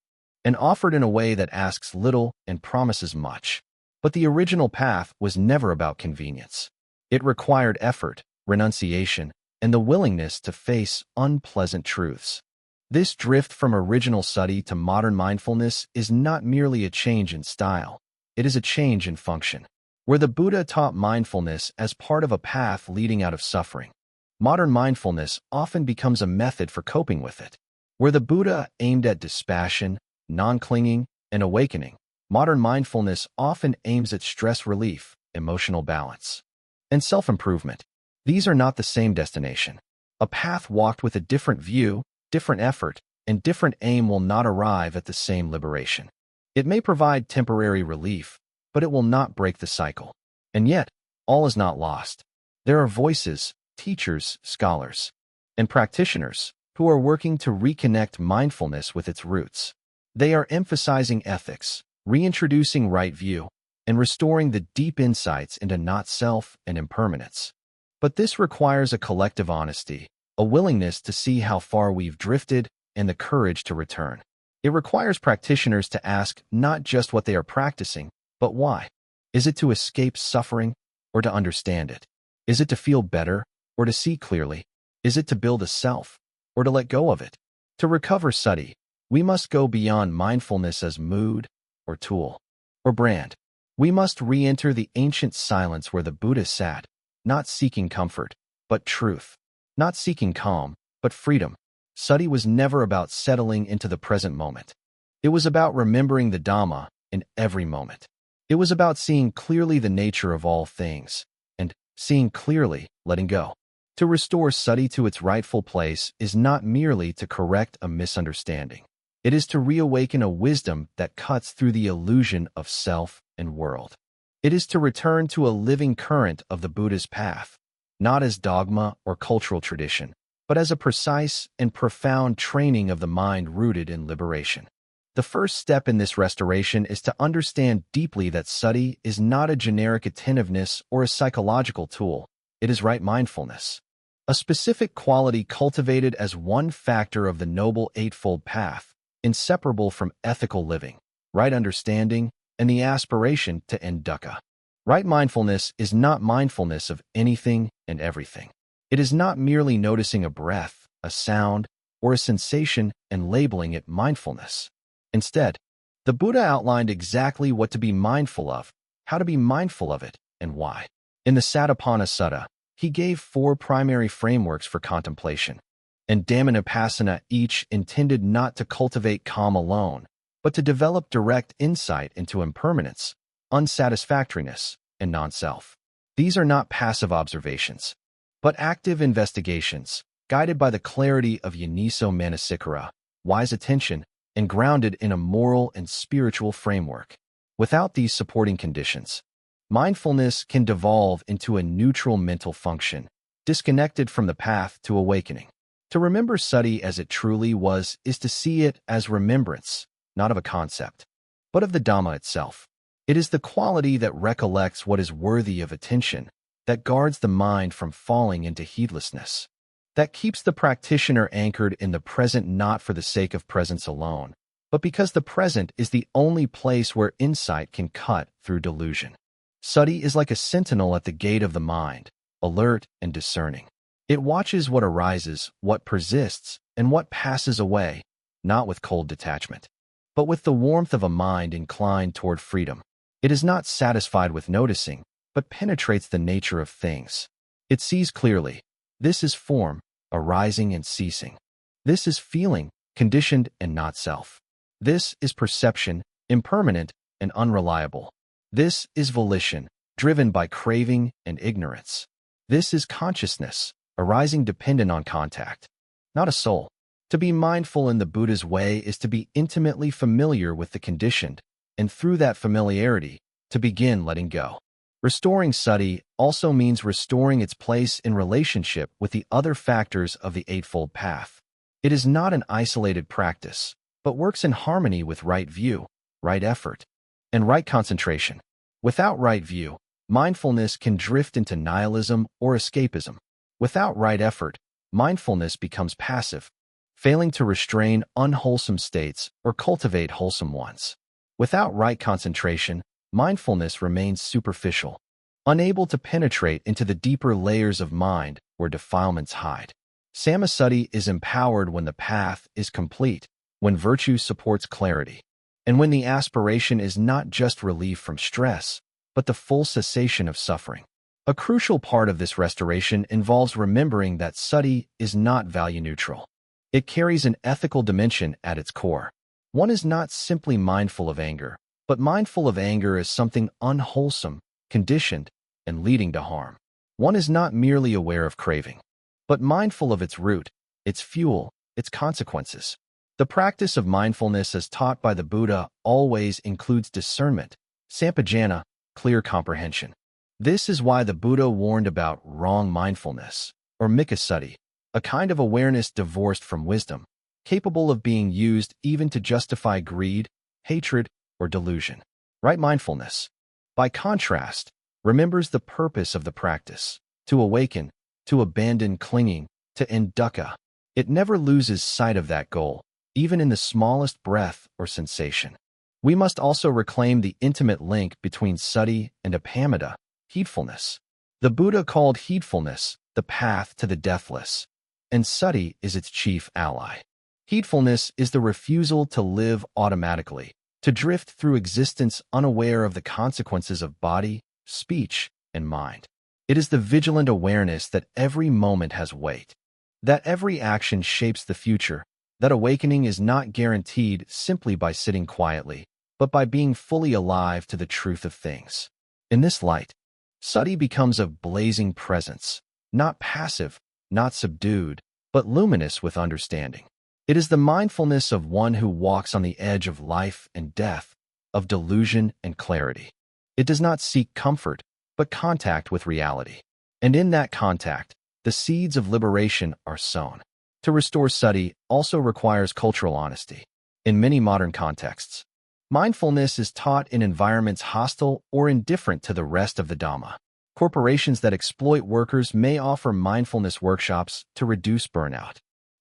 and offered in a way that asks little and promises much. But the original path was never about convenience. It required effort, renunciation, and the willingness to face unpleasant truths. This drift from original Sati to modern mindfulness is not merely a change in style. It is a change in function. Where the Buddha taught mindfulness as part of a path leading out of suffering, modern mindfulness often becomes a method for coping with it. Where the Buddha aimed at dispassion, non-clinging, and awakening, modern mindfulness often aims at stress relief, emotional balance, and self-improvement. These are not the same destination. A path walked with a different view, different effort, and different aim will not arrive at the same liberation. It may provide temporary relief, but it will not break the cycle. And yet, all is not lost. There are voices, teachers, scholars, and practitioners who are working to reconnect mindfulness with its roots. They are emphasizing ethics, reintroducing right view, and restoring the deep insights into not-self and impermanence. But this requires a collective honesty, a willingness to see how far we've drifted, and the courage to return. It requires practitioners to ask not just what they are practicing, but why. Is it to escape suffering, or to understand it? Is it to feel better, or to see clearly? Is it to build a self, or to let go of it? To recover Sati, we must go beyond mindfulness as mood, or tool, or brand. We must re-enter the ancient silence where the Buddha sat, not seeking comfort, but truth. Not seeking calm, but freedom. Sati was never about settling into the present moment. It was about remembering the Dhamma in every moment. It was about seeing clearly the nature of all things, and, seeing clearly, letting go. To restore Sati to its rightful place is not merely to correct a misunderstanding. It is to reawaken a wisdom that cuts through the illusion of self and world. It is to return to a living current of the Buddha's path, not as dogma or cultural tradition, but as a precise and profound training of the mind rooted in liberation. The first step in this restoration is to understand deeply that Sati is not a generic attentiveness or a psychological tool. It is right mindfulness, a specific quality cultivated as one factor of the Noble Eightfold Path, inseparable from ethical living, right understanding, and the aspiration to end dukkha. Right mindfulness is not mindfulness of anything and everything. It is not merely noticing a breath, a sound, or a sensation and labeling it mindfulness. Instead, the Buddha outlined exactly what to be mindful of, how to be mindful of it, and why. In the Satipaṭṭhānas Sutta, he gave 4 primary frameworks for contemplation, and Dhammanupassana, each intended not to cultivate calm alone, but to develop direct insight into impermanence, unsatisfactoriness, and non-self. These are not passive observations, but active investigations, guided by the clarity of Yoniso Manasikara, wise attention, and grounded in a moral and spiritual framework. Without these supporting conditions, mindfulness can devolve into a neutral mental function, disconnected from the path to awakening. To remember Sati as it truly was is to see it as remembrance, not of a concept, but of the Dhamma itself. It is the quality that recollects what is worthy of attention, that guards the mind from falling into heedlessness. that keeps the practitioner anchored in the present not for the sake of presence alone, but because the present is the only place where insight can cut through delusion. Sati is like a sentinel at the gate of the mind, alert and discerning. It watches what arises, what persists, and what passes away, not with cold detachment, but with the warmth of a mind inclined toward freedom. It is not satisfied with noticing, but penetrates the nature of things. It sees clearly. This is form, arising and ceasing. This is feeling, conditioned and not self. This is perception, impermanent and unreliable. This is volition, driven by craving and ignorance. This is consciousness, arising dependent on contact, not a soul. To be mindful in the Buddha's way is to be intimately familiar with the conditioned, and through that familiarity, to begin letting go. Restoring sati also means restoring its place in relationship with the other factors of the Eightfold Path. It is not an isolated practice, but works in harmony with right view, right effort, and right concentration. Without right view, mindfulness can drift into nihilism or escapism. Without right effort, mindfulness becomes passive, failing to restrain unwholesome states or cultivate wholesome ones. Without right concentration, mindfulness remains superficial, unable to penetrate into the deeper layers of mind where defilements hide. Samasati is empowered when the path is complete, when virtue supports clarity, and when the aspiration is not just relief from stress, but the full cessation of suffering. A crucial part of this restoration involves remembering that sati is not value neutral. It carries an ethical dimension at its core. One is not simply mindful of anger, but mindful of anger as something unwholesome, conditioned, and leading to harm. One is not merely aware of craving, but mindful of its root, its fuel, its consequences. The practice of mindfulness as taught by the Buddha always includes discernment, sampajana, clear comprehension. This is why the Buddha warned about wrong mindfulness, or mikasati, a kind of awareness divorced from wisdom, capable of being used even to justify greed, hatred, or delusion. Right mindfulness, by contrast, remembers the purpose of the practice, to awaken, to abandon clinging, to end dukkha. It never loses sight of that goal, even in the smallest breath or sensation. We must also reclaim the intimate link between sati and apamita, heedfulness. The Buddha called heedfulness the path to the deathless, and sati is its chief ally. Heedfulness is the refusal to live automatically, to drift through existence unaware of the consequences of body, speech, and mind. It is the vigilant awareness that every moment has weight, that every action shapes the future, that awakening is not guaranteed simply by sitting quietly, but by being fully alive to the truth of things. In this light, sati becomes a blazing presence, not passive, not subdued, but luminous with understanding. It is the mindfulness of one who walks on the edge of life and death, of delusion and clarity. It does not seek comfort, but contact with reality. And in that contact, the seeds of liberation are sown. To restore sati also requires cultural honesty. In many modern contexts, mindfulness is taught in environments hostile or indifferent to the rest of the Dhamma. Corporations that exploit workers may offer mindfulness workshops to reduce burnout.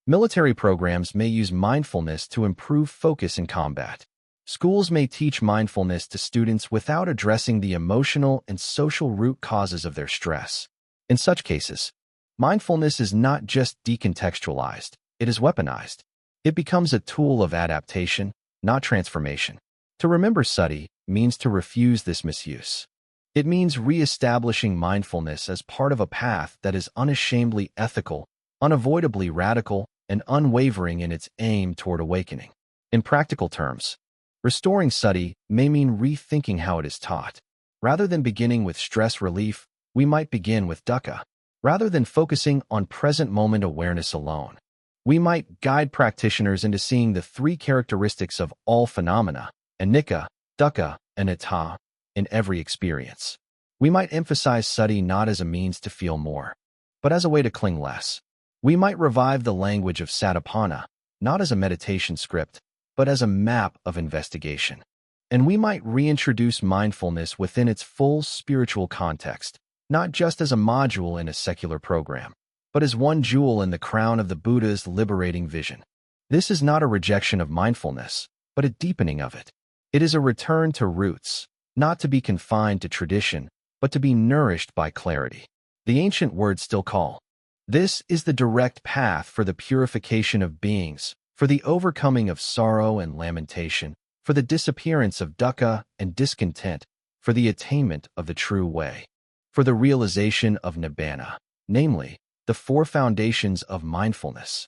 Military programs may use mindfulness to improve focus in combat. Schools may teach mindfulness to students without addressing the emotional and social root causes of their stress. In such cases, mindfulness is not just decontextualized, it is weaponized. It becomes a tool of adaptation, not transformation. To remember sati means to refuse this misuse. It means re-establishing mindfulness as part of a path that is unashamedly ethical, unavoidably radical, and unwavering in its aim toward awakening. In practical terms, restoring sati may mean rethinking how it is taught. Rather than beginning with stress relief, we might begin with dukkha. Rather than focusing on present moment awareness alone, we might guide practitioners into seeing the three characteristics of all phenomena, anicca, dukkha, and anatta, in every experience. We might emphasize sati not as a means to feel more, but as a way to cling less. We might revive the language of satipāṭṭhāna, not as a meditation script, but as a map of investigation. And we might reintroduce mindfulness within its full spiritual context, not just as a module in a secular program. but as one jewel in the crown of the Buddha's liberating vision. This is not a rejection of mindfulness, but a deepening of it. It is a return to roots, not to be confined to tradition, but to be nourished by clarity. The ancient words still call. This is the direct path for the purification of beings, for the overcoming of sorrow and lamentation, for the disappearance of dukkha and discontent, for the attainment of the true way, for the realization of nibbana, namely, the four foundations of mindfulness.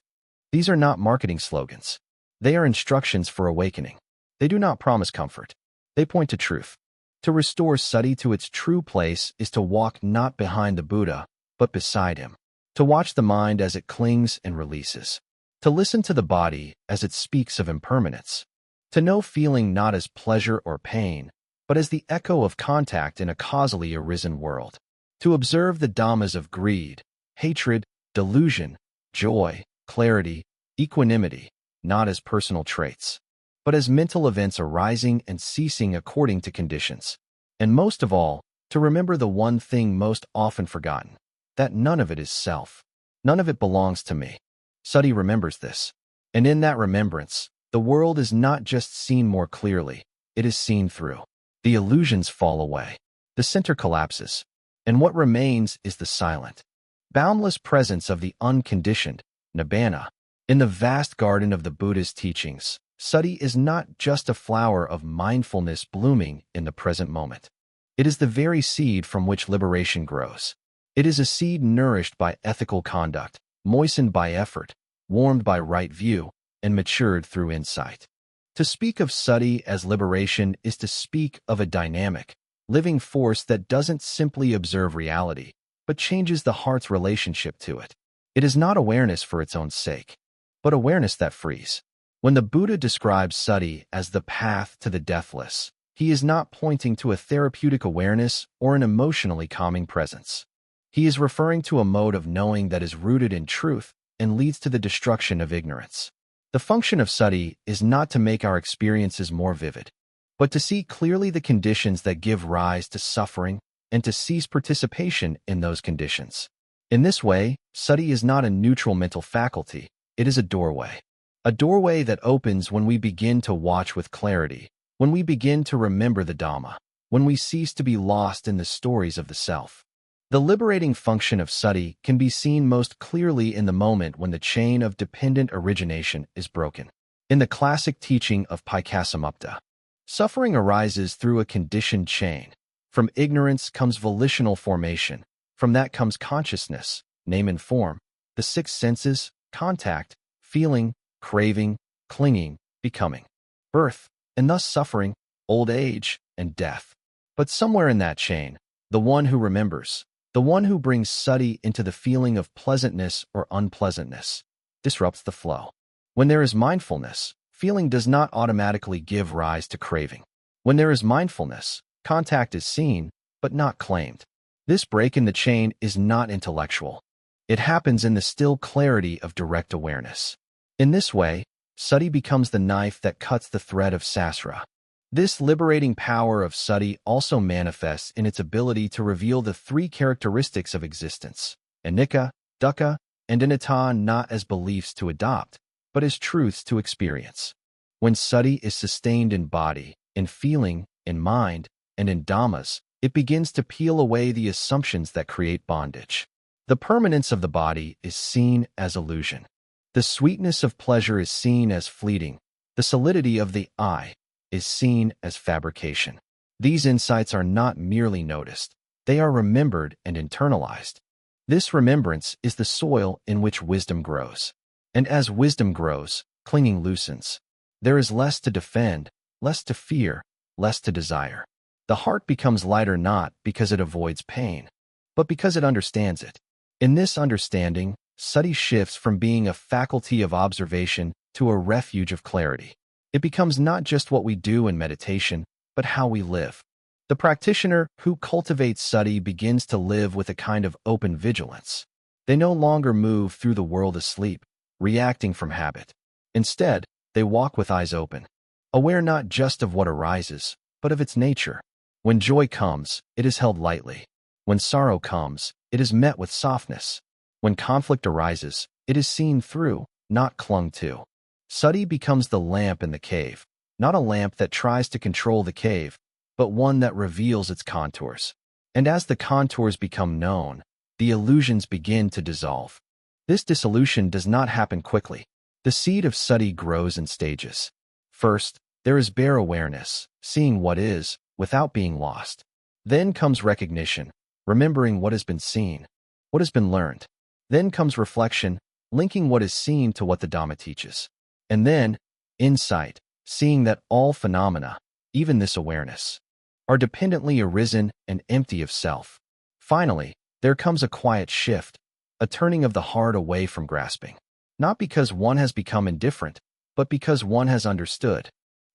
These are not marketing slogans. They are instructions for awakening. They do not promise comfort. They point to truth. To restore sati to its true place is to walk not behind the Buddha, but beside him. To watch the mind as it clings and releases. To listen to the body as it speaks of impermanence. To know feeling not as pleasure or pain, but as the echo of contact in a causally arisen world. To observe the dhammas of greed, hatred, delusion, joy, clarity, equanimity, not as personal traits, but as mental events arising and ceasing according to conditions. And most of all, to remember the one thing most often forgotten, that none of it is self. None of it belongs to me. Sati remembers this. And in that remembrance, the world is not just seen more clearly, it is seen through. The illusions fall away. The center collapses. And what remains is the silent, boundless presence of the unconditioned, nibbana. In the vast garden of the Buddha's teachings, sati is not just a flower of mindfulness blooming in the present moment. It is the very seed from which liberation grows. It is a seed nourished by ethical conduct, moistened by effort, warmed by right view, and matured through insight. To speak of sati as liberation is to speak of a dynamic, living force that doesn't simply observe reality, but changes the heart's relationship to it. It is not awareness for its own sake, but awareness that frees. When the Buddha describes sati as the path to the deathless, he is not pointing to a therapeutic awareness or an emotionally calming presence. He is referring to a mode of knowing that is rooted in truth and leads to the destruction of ignorance. The function of sati is not to make our experiences more vivid, but to see clearly the conditions that give rise to suffering and to cease participation in those conditions. In this way, sati is not a neutral mental faculty, it is a doorway. A doorway that opens when we begin to watch with clarity, when we begin to remember the Dhamma, when we cease to be lost in the stories of the self. The liberating function of sati can be seen most clearly in the moment when the chain of dependent origination is broken. In the classic teaching of Paikāsamupta, suffering arises through a conditioned chain. From ignorance comes volitional formation. From that comes consciousness, name and form, the six senses, contact, feeling, craving, clinging, becoming, birth, and thus suffering, old age, and death. But somewhere in that chain, the one who remembers, the one who brings sati into the feeling of pleasantness or unpleasantness, disrupts the flow. When there is mindfulness, feeling does not automatically give rise to craving. When there is mindfulness, contact is seen, but not claimed. This break in the chain is not intellectual. It happens in the still clarity of direct awareness. In this way, sati becomes the knife that cuts the thread of sasra. This liberating power of sati also manifests in its ability to reveal the three characteristics of existence, anicca, dukkha, and anatta, not as beliefs to adopt, but as truths to experience. When sati is sustained in body, in feeling, in mind, and in dhammas, it begins to peel away the assumptions that create bondage. The permanence of the body is seen as illusion. The sweetness of pleasure is seen as fleeting. The solidity of the I is seen as fabrication. These insights are not merely noticed. They are remembered and internalized. This remembrance is the soil in which wisdom grows. And as wisdom grows, clinging loosens. There is less to defend, less to fear, less to desire. The heart becomes lighter not because it avoids pain, but because it understands it. In this understanding, sati shifts from being a faculty of observation to a refuge of clarity. It becomes not just what we do in meditation, but how we live. The practitioner who cultivates sati begins to live with a kind of open vigilance. They no longer move through the world asleep, reacting from habit. Instead, they walk with eyes open, aware not just of what arises, but of its nature. When joy comes, it is held lightly. When sorrow comes, it is met with softness. When conflict arises, it is seen through, not clung to. Sati becomes the lamp in the cave, not a lamp that tries to control the cave, but one that reveals its contours. And as the contours become known, the illusions begin to dissolve. This dissolution does not happen quickly. The seed of Sati grows in stages. First, there is bare awareness, seeing what is, without being lost. Then comes recognition, remembering what has been seen, what has been learned. Then comes reflection, linking what is seen to what the Dhamma teaches. And then, insight, seeing that all phenomena, even this awareness, are dependently arisen and empty of self. Finally, there comes a quiet shift, a turning of the heart away from grasping. Not because one has become indifferent, but because one has understood.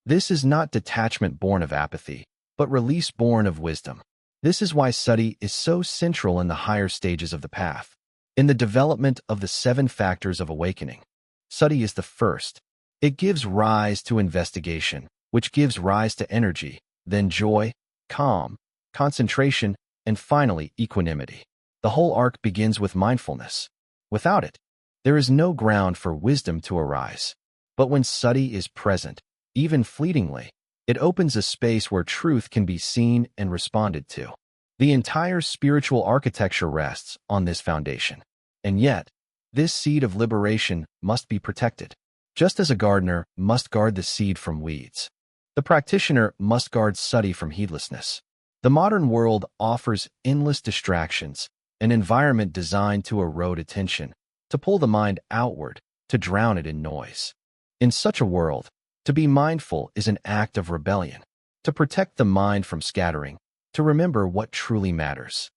This is not detachment born of apathy, but release born of wisdom. This is why Sati is so central in the higher stages of the path. In the development of the 7 factors of awakening, Sati is the first. It gives rise to investigation, which gives rise to energy, then joy, calm, concentration, and finally equanimity. The whole arc begins with mindfulness. Without it, there is no ground for wisdom to arise. But when Sati is present, even fleetingly, it opens a space where truth can be seen and responded to. The entire spiritual architecture rests on this foundation. And yet, this seed of liberation must be protected. Just as a gardener must guard the seed from weeds, the practitioner must guard Sati from heedlessness. The modern world offers endless distractions, an environment designed to erode attention, to pull the mind outward, to drown it in noise. In such a world, to be mindful is an act of rebellion. To protect the mind from scattering, to remember what truly matters.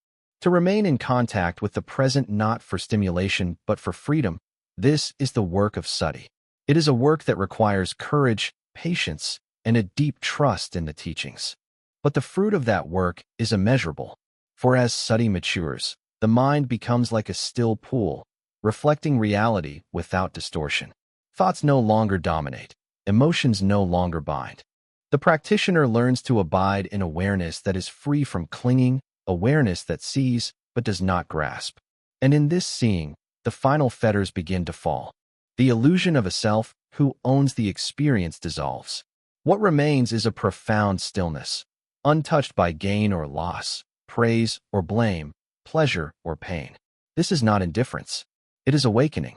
To remain in contact with the present not for stimulation but for freedom, this is the work of Sati. It is a work that requires courage, patience, and a deep trust in the teachings. But the fruit of that work is immeasurable, for as Sati matures, the mind becomes like a still pool, reflecting reality without distortion. Thoughts no longer dominate, emotions no longer bind. The practitioner learns to abide in awareness that is free from clinging, awareness that sees but does not grasp. And in this seeing, the final fetters begin to fall. The illusion of a self who owns the experience dissolves. What remains is a profound stillness, untouched by gain or loss, praise or blame, pleasure or pain. This is not indifference. It is awakening.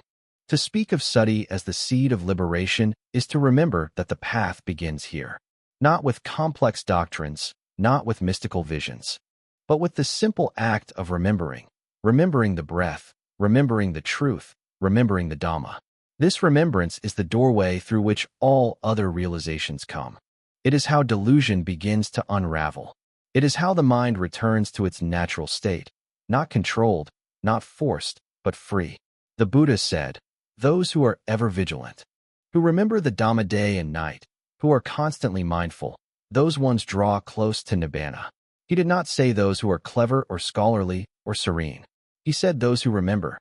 To speak of Sati as the seed of liberation is to remember that the path begins here. Not with complex doctrines, not with mystical visions, but with the simple act of remembering the breath, remembering the truth, remembering the Dhamma. This remembrance is the doorway through which all other realizations come. It is how delusion begins to unravel. It is how the mind returns to its natural state, not controlled, not forced, but free. The Buddha said, "Those who are ever vigilant, who remember the Dhamma day and night, who are constantly mindful, those ones draw close to Nibbana." He did not say those who are clever or scholarly or serene. He said those who remember.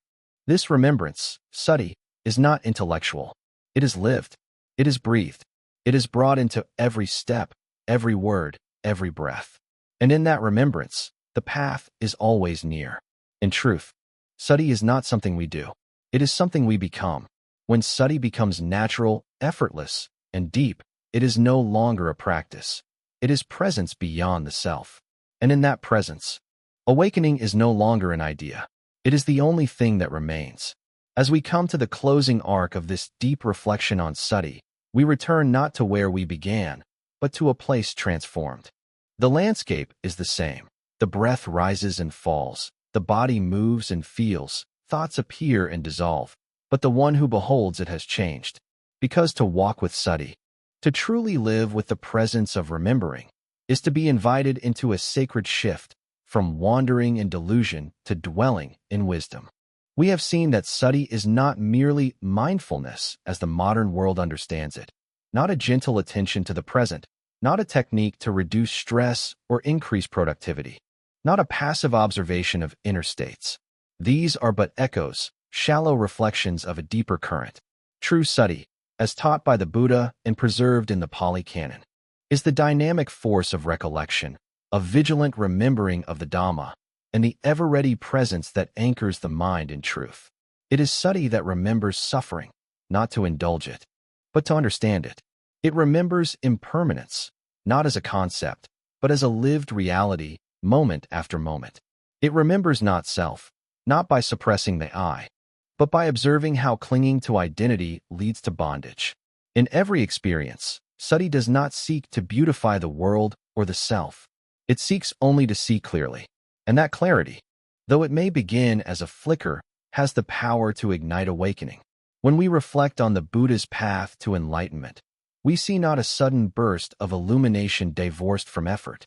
This remembrance, Sati, is not intellectual. It is lived. It is breathed. It is brought into every step, every word, every breath. And in that remembrance, the path is always near. In truth, Sati is not something we do. It is something we become. When Sati becomes natural, effortless, and deep, it is no longer a practice. It is presence beyond the self. And in that presence, awakening is no longer an idea. It is the only thing that remains. As we come to the closing arc of this deep reflection on Sati, we return not to where we began, but to a place transformed. The landscape is the same. The breath rises and falls. The body moves and feels. Thoughts appear and dissolve. But the one who beholds it has changed. Because to walk with Sati, to truly live with the presence of remembering, is to be invited into a sacred shift from wandering in delusion to dwelling in wisdom. We have seen that Sati is not merely mindfulness as the modern world understands it, not a gentle attention to the present, not a technique to reduce stress or increase productivity, not a passive observation of inner states. These are but echoes, shallow reflections of a deeper current. True Sati, as taught by the Buddha and preserved in the Pali Canon, is the dynamic force of recollection, a vigilant remembering of the Dhamma, and the ever-ready presence that anchors the mind in truth. It is Sati that remembers suffering, not to indulge it, but to understand it. It remembers impermanence, not as a concept, but as a lived reality, moment after moment. It remembers not self, not by suppressing the I, but by observing how clinging to identity leads to bondage. In every experience, Sati does not seek to beautify the world or the self. It seeks only to see clearly. And that clarity, though it may begin as a flicker, has the power to ignite awakening. When we reflect on the Buddha's path to enlightenment, we see not a sudden burst of illumination divorced from effort,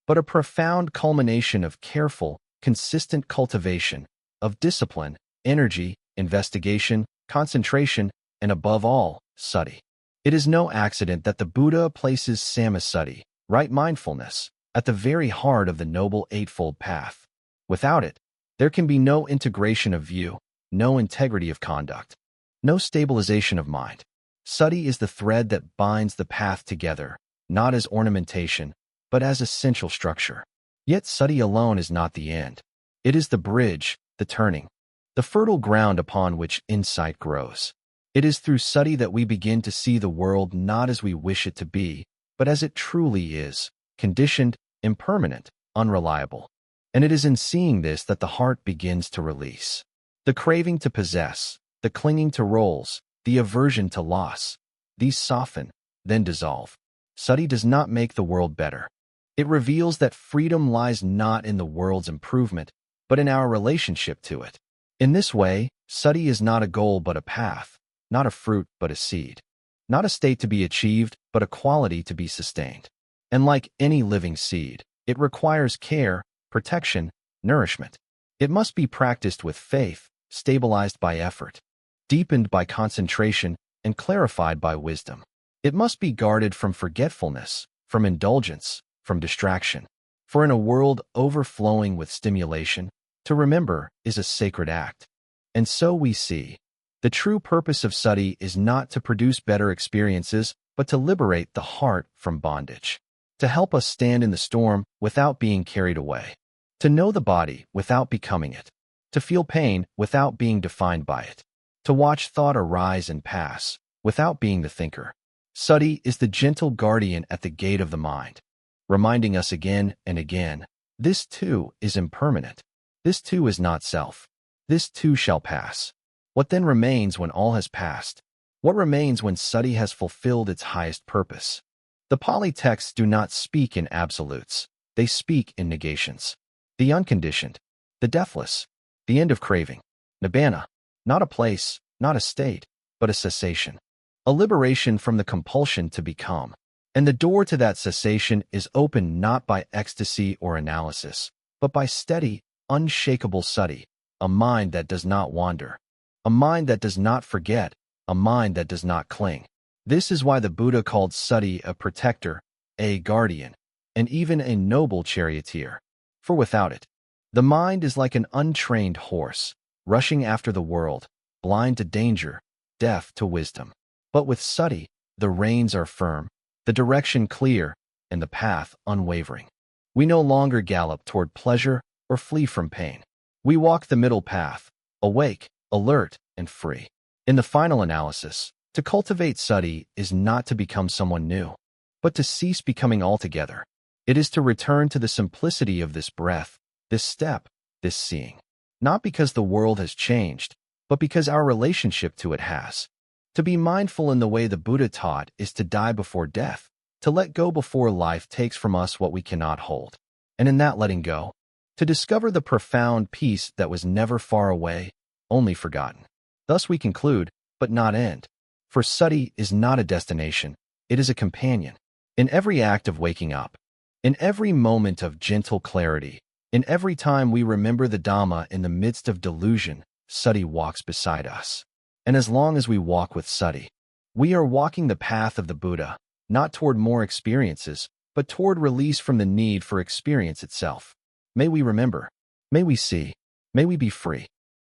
but a profound culmination of careful, consistent cultivation, of discipline, energy, investigation, concentration, and above all, Sati. It is no accident that the Buddha places Samasati, right mindfulness, at the very heart of the Noble Eightfold Path. Without it, there can be no integration of view, no integrity of conduct, no stabilization of mind. Sati is the thread that binds the path together, not as ornamentation, but as essential structure. Yet Sati alone is not the end. It is the bridge, the turning, the fertile ground upon which insight grows. It is through Sati that we begin to see the world not as we wish it to be, but as it truly is, conditioned, impermanent, unreliable. And it is in seeing this that the heart begins to release. The craving to possess, the clinging to roles, the aversion to loss, these soften, then dissolve. Sati does not make the world better. It reveals that freedom lies not in the world's improvement, but in our relationship to it. In this way, Sati is not a goal but a path, not a fruit but a seed, not a state to be achieved but a quality to be sustained. And like any living seed, it requires care, protection, nourishment. It must be practiced with faith, stabilized by effort, deepened by concentration, and clarified by wisdom. It must be guarded from forgetfulness, from indulgence, from distraction. For in a world overflowing with stimulation, to remember is a sacred act. And so we see, the true purpose of Sati is not to produce better experiences, but to liberate the heart from bondage, to help us stand in the storm without being carried away, to know the body without becoming it, to feel pain without being defined by it, to watch thought arise and pass without being the thinker. Sati is the gentle guardian at the gate of the mind, reminding us again and again, this too is impermanent. This too is not self. This too shall pass. What then remains when all has passed? What remains when Sati has fulfilled its highest purpose? The Pali texts do not speak in absolutes. They speak in negations. The unconditioned, the deathless, the end of craving. Nibbana, not a place, not a state, but a cessation. A liberation from the compulsion to become. And the door to that cessation is opened not by ecstasy or analysis, but by steady, unshakable Sati, a mind that does not wander, a mind that does not forget, a mind that does not cling. This is why the Buddha called Sati a protector, a guardian, and even a noble charioteer. For without it, the mind is like an untrained horse, rushing after the world, blind to danger, deaf to wisdom. But with Sati, the reins are firm, the direction clear, and the path unwavering. We no longer gallop toward pleasure or flee from pain. We walk the middle path, awake, alert, and free. In the final analysis, to cultivate Sati is not to become someone new, but to cease becoming altogether. It is to return to the simplicity of this breath, this step, this seeing. Not because the world has changed, but because our relationship to it has. To be mindful in the way the Buddha taught is to die before death, to let go before life takes from us what we cannot hold. And in that letting go, to discover the profound peace that was never far away, only forgotten. Thus we conclude, but not end. For Sati is not a destination, it is a companion. In every act of waking up, in every moment of gentle clarity, in every time we remember the Dhamma in the midst of delusion, Sati walks beside us. And as long as we walk with Sati, we are walking the path of the Buddha, not toward more experiences, but toward release from the need for experience itself. May we remember, may we see, may we be free.